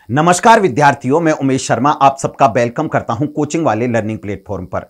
नमस्कार विद्यार्थियों, मैं उमेश शर्मा आप सबका वेलकम करता हूं कोचिंग वाले लर्निंग प्लेटफॉर्म पर।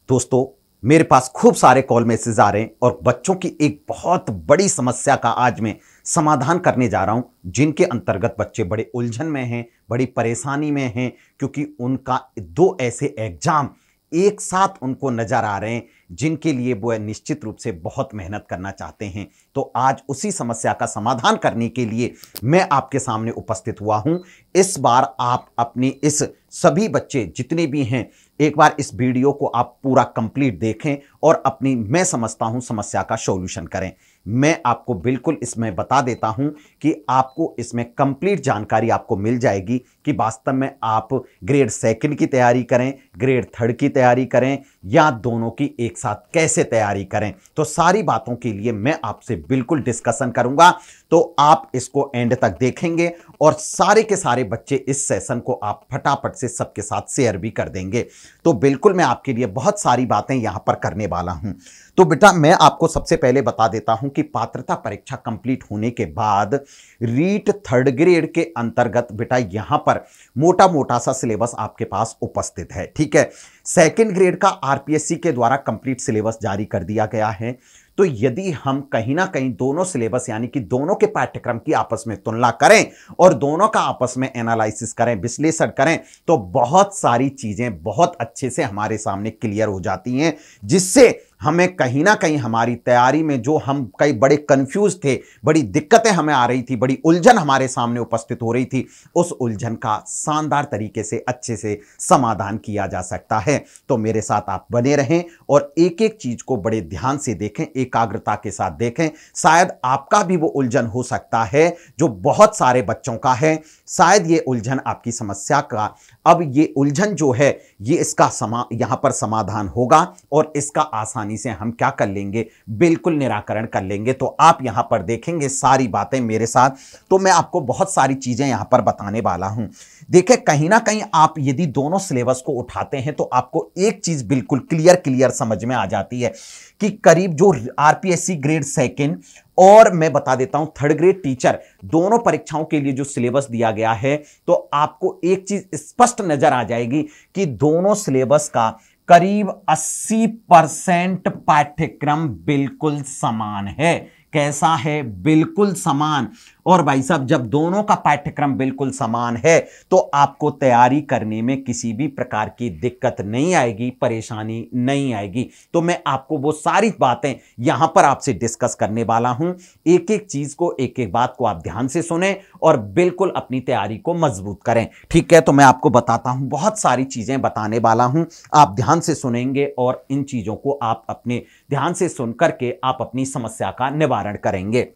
दोस्तों, मेरे पास खूब सारे कॉल मैसेज आ रहे हैं और बच्चों की एक बहुत बड़ी समस्या का आज मैं समाधान करने जा रहा हूं, जिनके अंतर्गत बच्चे बड़े उलझन में हैं, बड़ी परेशानी में हैं, क्योंकि उनका दो ऐसे एग्जाम एक साथ उनको नजर आ रहे हैं जिनके लिए वो निश्चित रूप से बहुत मेहनत करना चाहते हैं। तो आज उसी समस्या का समाधान करने के लिए मैं आपके सामने उपस्थित हुआ हूं। इस बार आप अपनी इस सभी बच्चे जितने भी हैं, एक बार इस वीडियो को आप पूरा कंप्लीट देखें और अपनी मैं समझता हूं समस्या का सॉल्यूशन करें। मैं आपको बिल्कुल इसमें बता देता हूं कि आपको इसमें कंप्लीट जानकारी आपको मिल जाएगी कि वास्तव में आप ग्रेड सेकंड की तैयारी करें, ग्रेड थर्ड की तैयारी करें या दोनों की एक साथ कैसे तैयारी करें। तो सारी बातों के लिए मैं आपसे बिल्कुल डिस्कशन करूंगा, तो आप इसको एंड तक देखेंगे और सारे के सारे बच्चे इस सेशन को आप फटाफट से सबके साथ शेयर भी कर देंगे। तो बिल्कुल मैं आपके लिए बहुत सारी बातें यहां पर करने वाला हूं। तो बेटा, मैं आपको सबसे पहले बता देता हूं कि पात्रता परीक्षा कंप्लीट होने के बाद रीट थर्ड ग्रेड के अंतर्गत बेटा यहां पर मोटा मोटा सा सिलेबस आपके पास उपस्थित है। ठीक है, सेकंड ग्रेड का आरपीएससी के द्वारा कंप्लीट सिलेबस जारी कर दिया गया है। तो यदि हम कहीं ना कहीं दोनों सिलेबस यानी कि दोनों के पाठ्यक्रम की आपस में तुलना करें और दोनों का आपस में एनालिसिस करें, विश्लेषण करें, तो बहुत सारी चीजें बहुत अच्छे से हमारे सामने क्लियर हो जाती हैं, जिससे हमें कहीं ना कहीं हमारी तैयारी में जो हम कई बड़े कंफ्यूज थे, बड़ी दिक्कतें हमें आ रही थी, बड़ी उलझन हमारे सामने उपस्थित हो रही थी, उस उलझन का शानदार तरीके से अच्छे से समाधान किया जा सकता है। तो मेरे साथ आप बने रहें और एक एक चीज को बड़े ध्यान से देखें, एकाग्रता के साथ देखें। शायद आपका भी वो उलझन हो सकता है जो बहुत सारे बच्चों का है। शायद ये उलझन आपकी समस्या का, अब ये उलझन जो है ये इसका यहां पर समाधान होगा और इसका आसानी से हम क्या कर लेंगे, बिल्कुल निराकरण कर लेंगे। तो आप यहां पर देखेंगे सारी बातें मेरे साथ, तो मैं आपको बहुत सारी चीजें यहां पर बताने वाला हूं। देखिए, कहीं ना कहीं आप यदि दोनों सिलेबस को उठाते हैं तो आपको एक चीज बिल्कुल क्लियर समझ में आ जाती है कि करीब जो आरपीएससी ग्रेड सेकंड और मैं बता देता हूं थर्ड ग्रेड टीचर, दोनों परीक्षाओं के लिए जो सिलेबस दिया गया है, तो आपको एक चीज स्पष्ट नजर आ जाएगी कि दोनों सिलेबस का करीब 80% पाठ्यक्रम बिल्कुल समान है। कैसा है? बिल्कुल समान। और भाई साहब, जब दोनों का पाठ्यक्रम बिल्कुल समान है तो आपको तैयारी करने में किसी भी प्रकार की दिक्कत नहीं आएगी, परेशानी नहीं आएगी। तो मैं आपको वो सारी बातें यहां पर आपसे डिस्कस करने वाला हूं। एक एक चीज को, एक एक बात को आप ध्यान से सुने और बिल्कुल अपनी तैयारी को मजबूत करें। ठीक है, तो मैं आपको बताता हूं, बहुत सारी चीजें बताने वाला हूं, आप ध्यान से सुनेंगे और इन चीजों को आप अपने ध्यान से सुनकर के आप अपनी समस्या का निवारण करेंगे।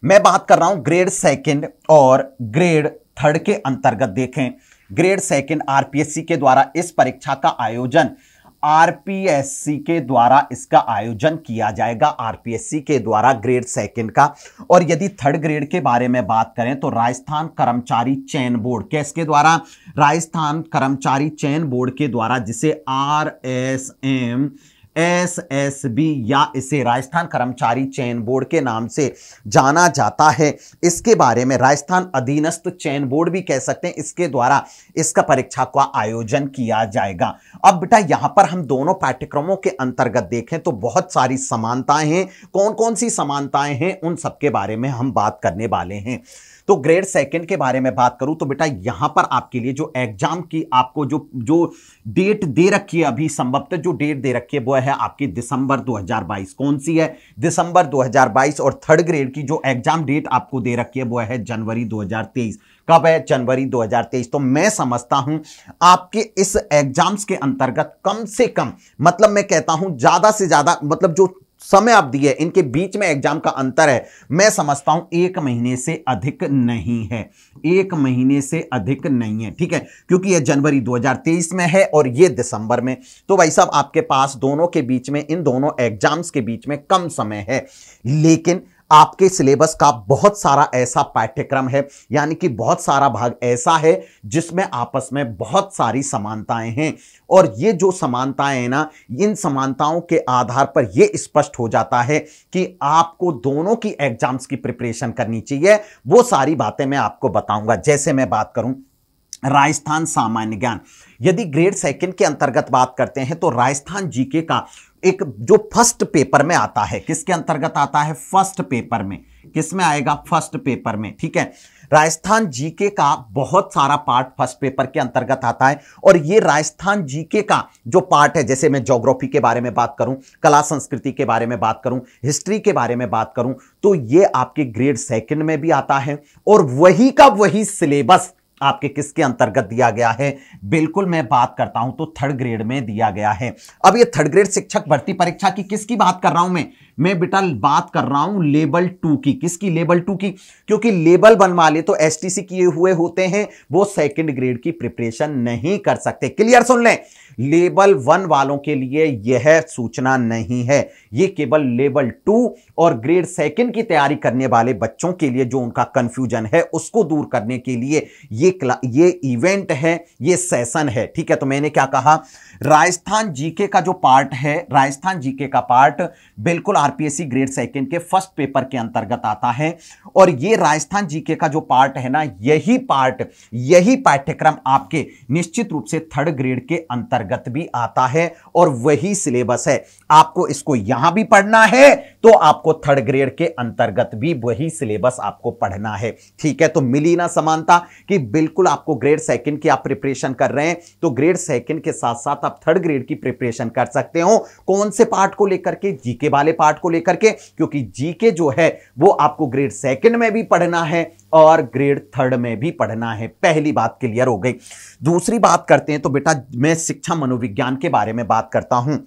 मैं बात कर रहा हूं ग्रेड सेकंड और ग्रेड थर्ड के अंतर्गत। देखें, ग्रेड सेकंड आरपीएससी के द्वारा इस परीक्षा का आयोजन आरपीएससी के द्वारा इसका आयोजन किया जाएगा, आरपीएससी के द्वारा ग्रेड सेकंड का। और यदि थर्ड ग्रेड के बारे में बात करें तो राजस्थान कर्मचारी चयन बोर्ड, किसके द्वारा? राजस्थान कर्मचारी चयन बोर्ड के द्वारा, जिसे आरएसएम एसएसबी या इसे राजस्थान कर्मचारी चयन बोर्ड के नाम से जाना जाता है। इसके बारे में राजस्थान अधीनस्थ चयन बोर्ड भी कह सकते हैं, इसके द्वारा इसका परीक्षा का आयोजन किया जाएगा। अब बेटा, यहां पर हम दोनों पाठ्यक्रमों के अंतर्गत देखें तो बहुत सारी समानताएं हैं। कौन कौन सी समानताएं हैं, उन सबके बारे में हम बात करने वाले हैं। तो ग्रेड सेकंड के बारे में बात करूं तो बेटा यहां पर आपके लिए जो एग्जाम की आपको जो डेट दे रखी है, अभी संभवतः जो डेट दे रखी है वो है आपकी दिसंबर 2022। कौन सी है? दिसंबर 2022। और थर्ड ग्रेड की जो एग्जाम डेट आपको दे रखी है वो है जनवरी 2023। कब है? जनवरी 2023। तो मैं समझता हूं आपके इस एग्जाम्स के अंतर्गत कम से कम, मतलब मैं कहता हूं ज्यादा से ज्यादा, मतलब जो समय अवधि है, इनके बीच में एग्जाम का अंतर है, मैं समझता हूं 1 महीने से अधिक नहीं है। 1 महीने से अधिक नहीं है। ठीक है, क्योंकि यह जनवरी 2023 में है और यह दिसंबर में। तो भाई साहब, आपके पास दोनों के बीच में, इन दोनों एग्जाम्स के बीच में कम समय है। लेकिन आपके सिलेबस का बहुत सारा ऐसा पाठ्यक्रम है, यानी कि बहुत सारा भाग ऐसा है जिसमें आपस में बहुत सारी समानताएं हैं। और ये जो समानताएं हैं ना, इन समानताओं के आधार पर यह स्पष्ट हो जाता है कि आपको दोनों की एग्जाम्स की प्रिपरेशन करनी चाहिए। वो सारी बातें मैं आपको बताऊंगा। जैसे मैं बात करूं राजस्थान सामान्य ज्ञान, यदि ग्रेड सेकंड के अंतर्गत बात करते हैं तो राजस्थान जीके का एक जो फर्स्ट पेपर में आता है, किसके अंतर्गत आता है? फर्स्ट पेपर में। किस में आएगा? फर्स्ट पेपर में। ठीक है, राजस्थान जीके का बहुत सारा पार्ट फर्स्ट पेपर के अंतर्गत आता है। और ये राजस्थान जीके का जो पार्ट है, जैसे मैं ज्योग्राफी के बारे में बात करूं, कला संस्कृति के बारे में बात करूं, हिस्ट्री के बारे में बात करूं, तो ये आपके ग्रेड सेकंड में भी आता है। और वही का वही सिलेबस आपके किसके अंतर्गत दिया गया है? बिल्कुल मैं बात करता हूं तो थर्ड ग्रेड में दिया गया है। अब ये थर्ड ग्रेड शिक्षक भर्ती परीक्षा की किसकी बात कर रहा हूं मैं बेटा बात कर रहा हूं लेवल 2 की। किसकी? लेवल 2 की। क्योंकि लेवल 1 वाले तो एसटीसी किए हुए होते हैं, वो सेकंड ग्रेड की प्रिपरेशन नहीं कर सकते। क्लियर सुन लें, लेवल 1 वालों के लिए यह सूचना नहीं है, ये केवल लेवल 2 और ग्रेड सेकंड की तैयारी करने वाले बच्चों के लिए जो उनका कंफ्यूजन है उसको दूर करने के लिए ये इवेंट है, ये सेशन है। ठीक है, तो मैंने क्या कहा? राजस्थान जीके का जो पार्ट है, राजस्थान जीके का पार्ट बिल्कुल आरपीएससी ग्रेड सेकंड के फर्स्ट पेपर के अंतर्गत आता है। और ये राजस्थान जीके का जो पार्ट है ना, यही पाठ्यक्रम आपके निश्चित रूप से थर्ड ग्रेड के अंतर्गत भी आता है और वही सिलेबस है। आपको इसको यहां भी पढ़ना है तो आपको थर्ड ग्रेड के अंतर्गत भी वही सिलेबस आपको पढ़ना है। ठीक है, तो मिली ना समानता कि बिल्कुल आपको ग्रेड सेकंड की आप प्रिपरेशन कर रहे हैं तो ग्रेड सेकंड के साथ साथ आप थर्ड ग्रेड की प्रिपरेशन कर सकते हो। कौन से पार्ट को लेकर के? जीके वाले पार्ट को लेकर के, क्योंकि जीके जो है वो आपको ग्रेड सेकंड में भी पढ़ना है और ग्रेड थर्ड में भी पढ़ना है। पहली बात क्लियर हो गई। दूसरी बात करते हैं तो बेटा मैं शिक्षा मनोविज्ञान के बारे में बात करता हूं।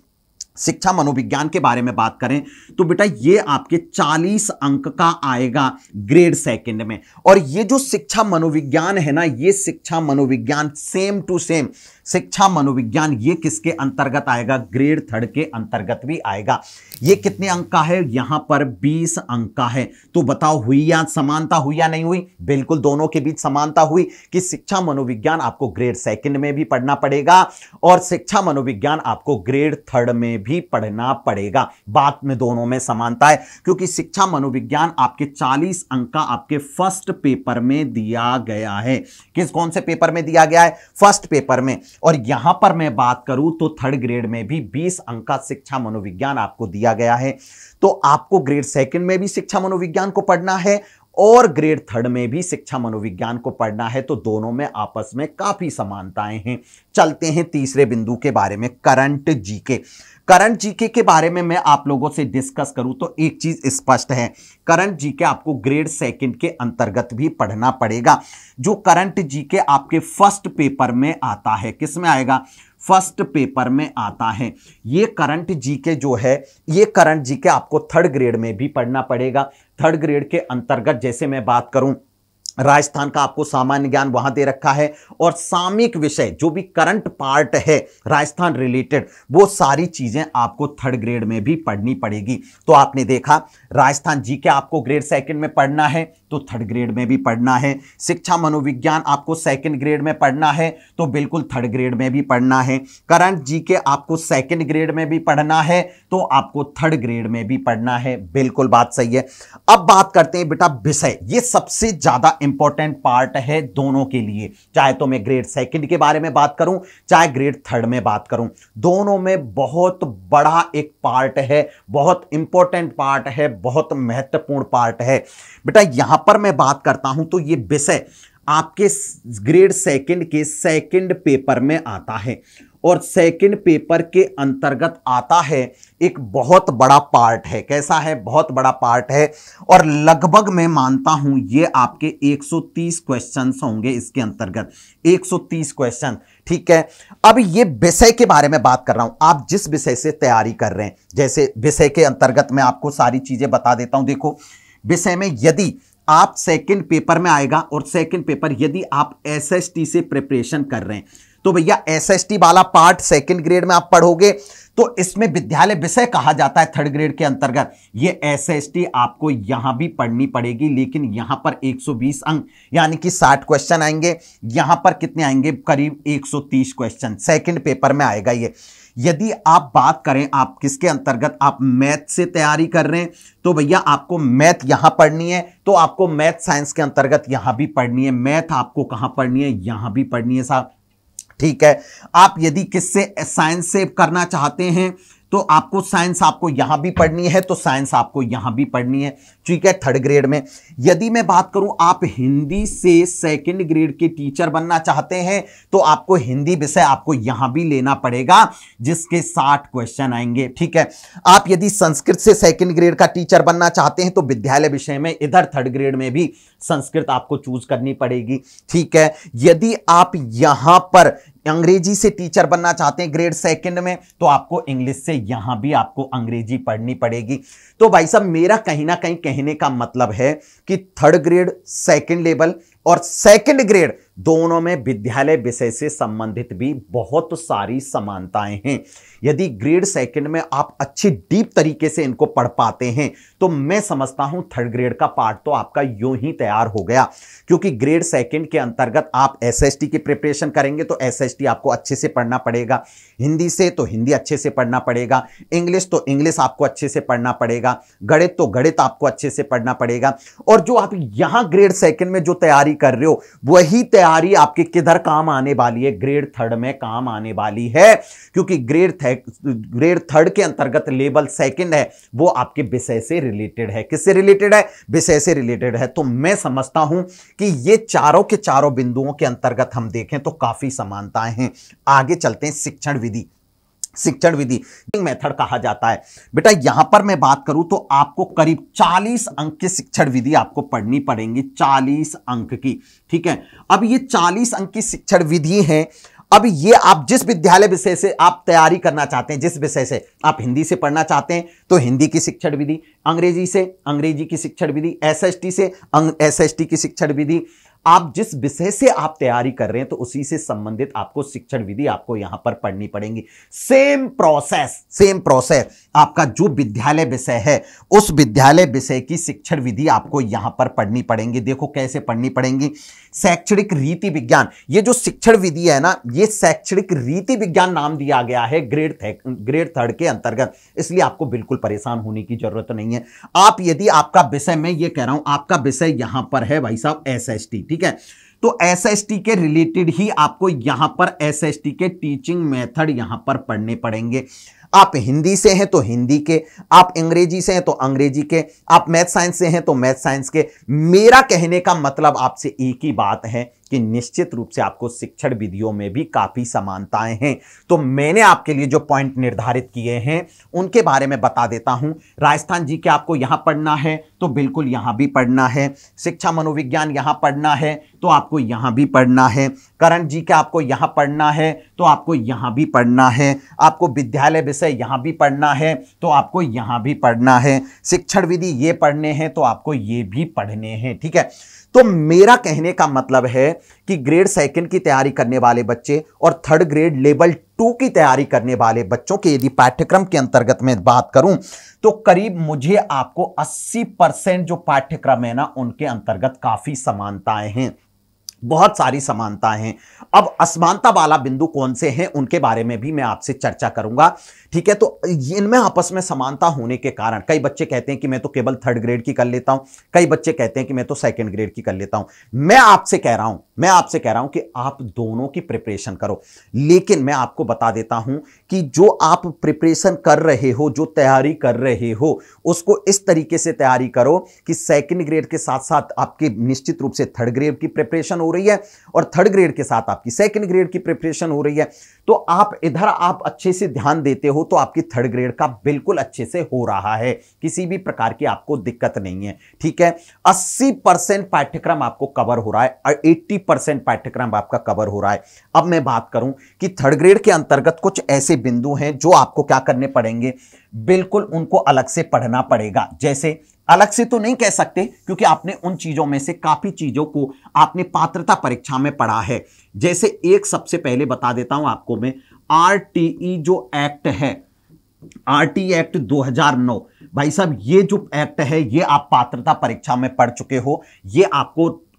शिक्षा मनोविज्ञान के बारे में बात करें तो बेटा ये आपके 40 अंक का आएगा ग्रेड सेकंड में। और ये जो शिक्षा मनोविज्ञान है ना, ये शिक्षा मनोविज्ञान सेम टू सेम शिक्षा मनोविज्ञान ये किसके अंतर्गत आएगा? ग्रेड थर्ड के अंतर्गत भी आएगा। ये कितने अंक का है? यहां पर 20 अंक का है। तो बताओ हुई या समानता, हुई या नहीं हुई? बिल्कुल दोनों के बीच समानता हुई कि शिक्षा मनोविज्ञान आपको ग्रेड सेकंड में भी पढ़ना पड़ेगा और शिक्षा मनोविज्ञान आपको ग्रेड थर्ड में भी पढ़ना पड़ेगा। बात में दोनों में समानता है क्योंकि शिक्षा मनोविज्ञान आपके 40 अंक का आपके फर्स्ट पेपर में दिया गया है। कौन से पेपर में दिया गया है? फर्स्ट पेपर में। और यहां पर मैं बात करूं तो थर्ड ग्रेड में भी 20 अंक का शिक्षा मनोविज्ञान आपको दिया गया है। तो आपको ग्रेड सेकंड में भी शिक्षा मनोविज्ञान को पढ़ना है और ग्रेड थर्ड में भी शिक्षा मनोविज्ञान को पढ़ना है। तो दोनों में आपस में काफी समानताएं हैं। चलते हैं तीसरे बिंदु के बारे में, करंट जीके। करंट जीके के बारे में मैं आप लोगों से डिस्कस करूं तो एक चीज स्पष्ट है, करंट जीके आपको ग्रेड सेकंड के अंतर्गत भी पढ़ना पड़ेगा। जो करंट जीके आपके फर्स्ट पेपर में आता है, किस में आएगा? फर्स्ट पेपर में आता है। ये करंट जीके जो है, ये करंट जीके आपको थर्ड ग्रेड में भी पढ़ना पड़ेगा। थर्ड ग्रेड के अंतर्गत जैसे मैं बात करूं, राजस्थान का आपको सामान्य ज्ञान वहां दे रखा है और सामयिक विषय जो भी करंट पार्ट है राजस्थान रिलेटेड, वो सारी चीजें आपको थर्ड ग्रेड में भी पढ़नी पड़ेगी। तो आपने देखा राजस्थान जीके आपको ग्रेड सेकंड में पढ़ना है तो थर्ड ग्रेड में भी पढ़ना है। शिक्षा मनोविज्ञान आपको सेकंड ग्रेड में पढ़ना है तो बिल्कुल थर्ड ग्रेड में भी पढ़ना है। करंट जीके आपको सेकंड ग्रेड में भी पढ़ना है तो आपको थर्ड ग्रेड में भी पढ़ना है। बिल्कुल बात सही है। अब बात करते हैं बेटा विषय, ये सबसे ज्यादा इंपॉर्टेंट पार्ट है दोनों के लिए, चाहे तो मैं ग्रेड सेकंड के बारे में बात करूं चाहे ग्रेड थर्ड में बात करूं, दोनों में बहुत बड़ा एक पार्ट है, बहुत इंपॉर्टेंट पार्ट है, बहुत महत्वपूर्ण पार्ट है। बेटा यहां पर मैं बात करता हूं तो ये विषय आपके ग्रेड सेकंड के सेकंड पेपर में आता है और सेकंड पेपर के अंतर्गत आता है। एक बहुत बड़ा पार्ट है। कैसा है? बहुत बड़ा पार्ट है और लगभग मैं मानता हूं ये आपके 130 क्वेश्चंस होंगे इसके अंतर्गत, 130 क्वेश्चन। ठीक है, अब ये विषय के बारे में बात कर रहा हूं, आप जिस विषय से तैयारी कर रहे हैं, जैसे विषय के अंतर्गत मैं आपको सारी चीजें बता देता हूं। देखो विषय में यदि आप सेकंड पेपर में आएगा और सेकंड पेपर यदि आप एसएसटी से प्रिपरेशन कर रहे हैं तो तो भैया एसएसटी वाला पार्ट सेकंड ग्रेड में आप पढ़ोगे तो इसमें विद्यालय विषय कहा जाता है थर्ड ग्रेड के अंतर्गत। ये एसएसटी आपको यहां भी पढ़नी पड़ेगी, लेकिन यहां पर 120 अंक यानी कि 60 क्वेश्चन आएंगे। यहां पर कितने आएंगे? करीब 130 क्वेश्चन सेकंड पेपर में आएगा ये। यदि आप बात करें आप किसके अंतर्गत, आप मैथ से तैयारी कर रहे हैं तो भैया आपको मैथ यहां पढ़नी है, तो आपको मैथ साइंस के अंतर्गत यहां भी पढ़नी है। मैथ आपको कहां पढ़नी है? यहां भी पढ़नी है साहब, ठीक है। आप यदि किससे साइंस से करना चाहते हैं तो आपको साइंस आपको यहां भी पढ़नी है, तो साइंस आपको यहां भी पढ़नी है, ठीक है, थर्ड ग्रेड में। यदि मैं बात करूं आप हिंदी से सेकंड ग्रेड के टीचर बनना चाहते हैं तो आपको हिंदी विषय आपको यहां भी लेना पड़ेगा, जिसके 60 क्वेश्चन आएंगे, ठीक है। आप यदि संस्कृत से सेकंड ग्रेड का टीचर बनना चाहते हैं तो विद्यालय विषय में इधर थर्ड ग्रेड में भी संस्कृत आपको चूज करनी पड़ेगी, ठीक है। यदि आप यहां पर अंग्रेजी से टीचर बनना चाहते हैं ग्रेड सेकंड में तो आपको इंग्लिश से यहां भी आपको अंग्रेजी पढ़नी पड़ेगी। तो भाई साहब मेरा कहीं ना कहीं कहने का मतलब है कि थर्ड ग्रेड, सेकंड लेवल और सेकंड ग्रेड दोनों में विद्यालय विषय से संबंधित भी बहुत सारी समानताएं हैं। यदि ग्रेड सेकंड में आप अच्छी डीप तरीके से इनको पढ़ पाते हैं तो मैं समझता हूं थर्ड ग्रेड का पार्ट तो आपका यूं ही तैयार हो गया, क्योंकि ग्रेड सेकंड के अंतर्गत आप एसएसटी की प्रिपरेशन करेंगे तो एसएसटी आपको अच्छे से पढ़ना पड़ेगा, हिंदी से तो हिंदी अच्छे से पढ़ना पड़ेगा, इंग्लिश तो इंग्लिश आपको अच्छे से पढ़ना पड़ेगा, गणित तो गणित आपको अच्छे से पढ़ना पड़ेगा। और जो आप यहां ग्रेड सेकंड में जो तैयारी कर रहे हो वही तैयारी आपके किधर काम आने वाली है? ग्रेड थर्ड में काम आने वाली है, क्योंकि ग्रेड थर्ड के अंतर्गत लेवल सेकंड है वो आपके विषय से रिलेटेड है। किससे रिलेटेड है? विषय से रिलेटेड है। तो मैं समझता हूं कि ये चारों के चारों बिंदुओं के अंतर्गत हम देखें तो काफी समानताएं हैं। आगे चलते हैं शिक्षण विधि। शिक्षण विधि मेथड कहा जाता है। बेटा यहां पर मैं बात करूं तो आपको करीब 40 अंक की शिक्षण विधि आपको पढ़नी पड़ेंगी, 40 अंक की, ठीक है। अब ये 40 अंक की शिक्षण विधि है। अब ये आप जिस विद्यालय विषय से आप तैयारी करना चाहते हैं, जिस विषय से आप हिंदी से पढ़ना चाहते हैं तो हिंदी की शिक्षण विधि, अंग्रेजी से अंग्रेजी की शिक्षण विधि, एसएसटी से एसएसटी की शिक्षण विधि, आप जिस विषय से आप तैयारी कर रहे हैं तो उसी से संबंधित आपको शिक्षण विधि आपको यहां पर पढ़नी पड़ेगी। सेम प्रोसेस आपका जो विद्यालय विषय है उस विद्यालय विषय की शिक्षण विधि आपको यहां पर पढ़नी पड़ेगी। देखो कैसे पढ़नी पड़ेंगी। शैक्षणिक रीति विज्ञान, ये जो शिक्षण विधि है ना, ये शैक्षणिक रीति विज्ञान नाम दिया गया है ग्रेड थर्ड के अंतर्गत, इसलिए आपको बिल्कुल परेशान होने की जरूरत नहीं है। आप यदि आपका विषय, मैं ये कह रहा हूं आपका विषय यहां पर है भाई साहब एसएसटी, ठीक है, तो एसएसटी के रिलेटेड ही आपको यहां पर एसएसटी के टीचिंग मेथड यहां पर पढ़ने पड़ेंगे। आप हिंदी से हैं तो हिंदी के, आप अंग्रेजी से हैं तो अंग्रेजी के, आप मैथ साइंस से हैं तो मैथ साइंस के। मेरा कहने का मतलब आपसे एक ही बात है कि निश्चित रूप से आपको शिक्षण विधियों में भी काफी समानताएं हैं। तो मैंने आपके लिए जो पॉइंट निर्धारित किए हैं उनके बारे में बता देता हूं। राजस्थान जी के आपको यहां पढ़ना है तो बिल्कुल यहां भी पढ़ना है। शिक्षा मनोविज्ञान यहां पढ़ना है तो आपको यहां भी पढ़ना है। करंट जी के आपको यहां पढ़ना है तो आपको यहां भी पढ़ना है। आपको विद्यालय विषय यहां भी पढ़ना है तो आपको यहां भी पढ़ना है। शिक्षण विधि ये पढ़ने हैं तो आपको ये भी पढ़ने हैं, ठीक है। तो मेरा कहने का मतलब है कि ग्रेड सेकंड की तैयारी करने वाले बच्चे और थर्ड ग्रेड लेवल 2 की तैयारी करने वाले बच्चों के यदि पाठ्यक्रम के अंतर्गत में बात करूं तो करीब मुझे आपको 80% जो पाठ्यक्रम है ना उनके अंतर्गत काफी समानताएं हैं, बहुत सारी समानताएं हैं। अब असमानता वाला बिंदु कौन से हैं उनके बारे में भी मैं आपसे चर्चा करूंगा, ठीक है। तो इनमें आपस में समानता होने के कारण कई बच्चे कहते हैं कि मैं तो केवल थर्ड ग्रेड की कर लेता हूं, कई बच्चे कहते हैं कि मैं तो सेकंड ग्रेड की कर लेता हूं। मैं आपसे कह रहा हूं कि आप दोनों की प्रिपरेशन करो, लेकिन मैं आपको बता देता हूं कि जो आप प्रिपरेशन कर रहे हो, जो तैयारी कर रहे हो, उसको इस तरीके से तैयारी करो कि सेकंड ग्रेड के साथ साथ आपके निश्चित रूप से थर्ड ग्रेड की प्रिपरेशन हो रही है और थर्ड ग्रेड के साथ आपकी सेकंड ग्रेड की प्रिपरेशन हो रही है। तो आप इधर आप अच्छे से ध्यान देते हो तो आपकी थर्ड ग्रेड का बिल्कुल अच्छे से हो रहा है, किसी भी प्रकार की आपको दिक्कत नहीं है, ठीक है। 80% पाठ्यक्रम आपको कवर हो रहा है और 80% पाठ्यक्रम आपका कवर हो रहा है। अब मैं बात करूं कि थर्ड ग्रेड के अंतर्गत कुछ ऐसे बिंदु हैं जो आपको क्या करने पड़ेंगे, बिल्कुल उनको अलग से पढ़ना पड़ेगा। जैसे अलग से तो नहीं कह सकते क्योंकि आपने उन चीजों में से काफी चीजों को आपने पात्रता परीक्षा में पढ़ा है। जैसे एक सबसे पहले बता देता हूं आपको मैं, आरटीई जो एक्ट है, आरटीई एक्ट 2009, भाई साहब ये जो एक्ट है ये आप पात्रता परीक्षा में पढ़ चुके हो, ये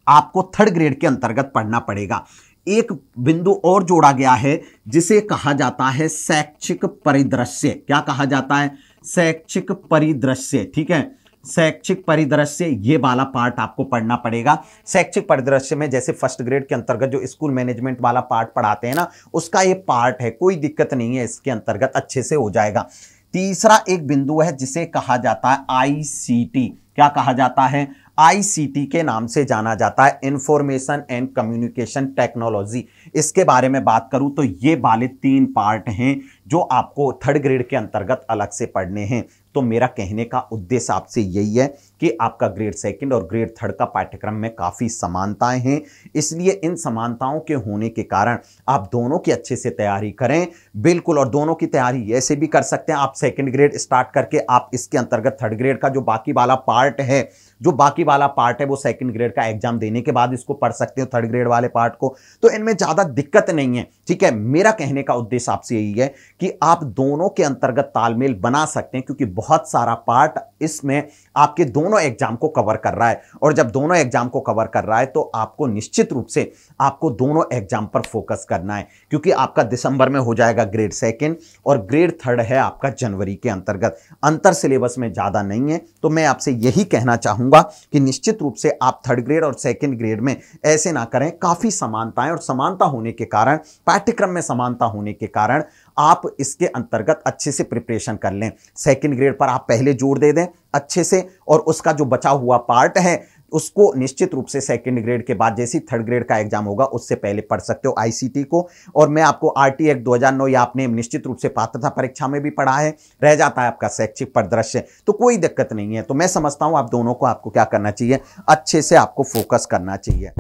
आपको थर्ड ग्रेड के अंतर्गत पढ़ना पड़ेगा। एक बिंदु और जोड़ा गया है जिसे कहा जाता है शैक्षिक परिदृश्य। क्या कहा जाता है? शैक्षिक परिदृश्य। ठीक है, शैक्षिक परिदृश्य, ये वाला पार्ट आपको पढ़ना पड़ेगा। शैक्षिक परिदृश्य में जैसे फर्स्ट ग्रेड के अंतर्गत जो स्कूल मैनेजमेंट वाला पार्ट पढ़ाते हैं ना, उसका ये पार्ट है, कोई दिक्कत नहीं है, इसके अंतर्गत अच्छे से हो जाएगा। तीसरा एक बिंदु है जिसे कहा जाता है आईसीटी। क्या कहा जाता है? आईसीटी के नाम से जाना जाता है, इंफॉर्मेशन एंड कम्युनिकेशन टेक्नोलॉजी। इसके बारे में बात करूं तो ये वाले 3 पार्ट हैं जो आपको थर्ड ग्रेड के अंतर्गत अलग से पढ़ने हैं। तो मेरा कहने का उद्देश्य आपसे यही है कि आपका ग्रेड सेकंड और ग्रेड थर्ड का पाठ्यक्रम में काफ़ी समानताएं हैं, इसलिए इन समानताओं के होने के कारण आप दोनों की अच्छे से तैयारी करें। बिल्कुल, और दोनों की तैयारी ऐसे भी कर सकते हैं, आप सेकंड ग्रेड स्टार्ट करके आप इसके अंतर्गत थर्ड ग्रेड का जो बाकी वाला पार्ट है वो सेकंड ग्रेड का एग्जाम देने के बाद इसको पढ़ सकते हो, थर्ड ग्रेड वाले पार्ट को। तो इनमें ज़्यादा दिक्कत नहीं है। ठीक है, मेरा कहने का उद्देश्य आपसे यही है कि आप दोनों के अंतर्गत तालमेल बना सकते हैं, क्योंकि बहुत सारा पार्ट इसमें आपके दोनों एग्जाम को कवर कर रहा है, और जब दोनों एग्जाम को कवर कर रहा है तो आपको निश्चित रूप से आपको दोनों एग्जाम पर फोकस करना है, क्योंकि आपका दिसंबर में हो जाएगा ग्रेड सेकंड और ग्रेड थर्ड है आपका जनवरी के अंतर्गत। अंतर सिलेबस में ज़्यादा नहीं है। तो मैं आपसे यही कहना चाहूँगा कि निश्चित रूप से आप थर्ड ग्रेड और सेकंड ग्रेड में ऐसे ना करें, काफ़ी समानताएं, और समानता होने के कारण, पाठ्यक्रम में समानता होने के कारण आप इसके अंतर्गत अच्छे से प्रिपरेशन कर लें। सेकंड ग्रेड पर आप पहले जोर दे दें अच्छे से, और उसका जो बचा हुआ पार्ट है उसको निश्चित रूप से सेकंड ग्रेड के बाद जैसे थर्ड ग्रेड का एग्जाम होगा उससे पहले पढ़ सकते हो आईसीटी को। और मैं आपको आरटीई एक्ट 2009 या आपने निश्चित रूप से पात्रता परीक्षा में भी पढ़ा है, रह जाता है आपका शैक्षिक परिदृश्य, तो कोई दिक्कत नहीं है। तो मैं समझता हूं आप दोनों को, आपको क्या करना चाहिए, अच्छे से आपको फोकस करना चाहिए।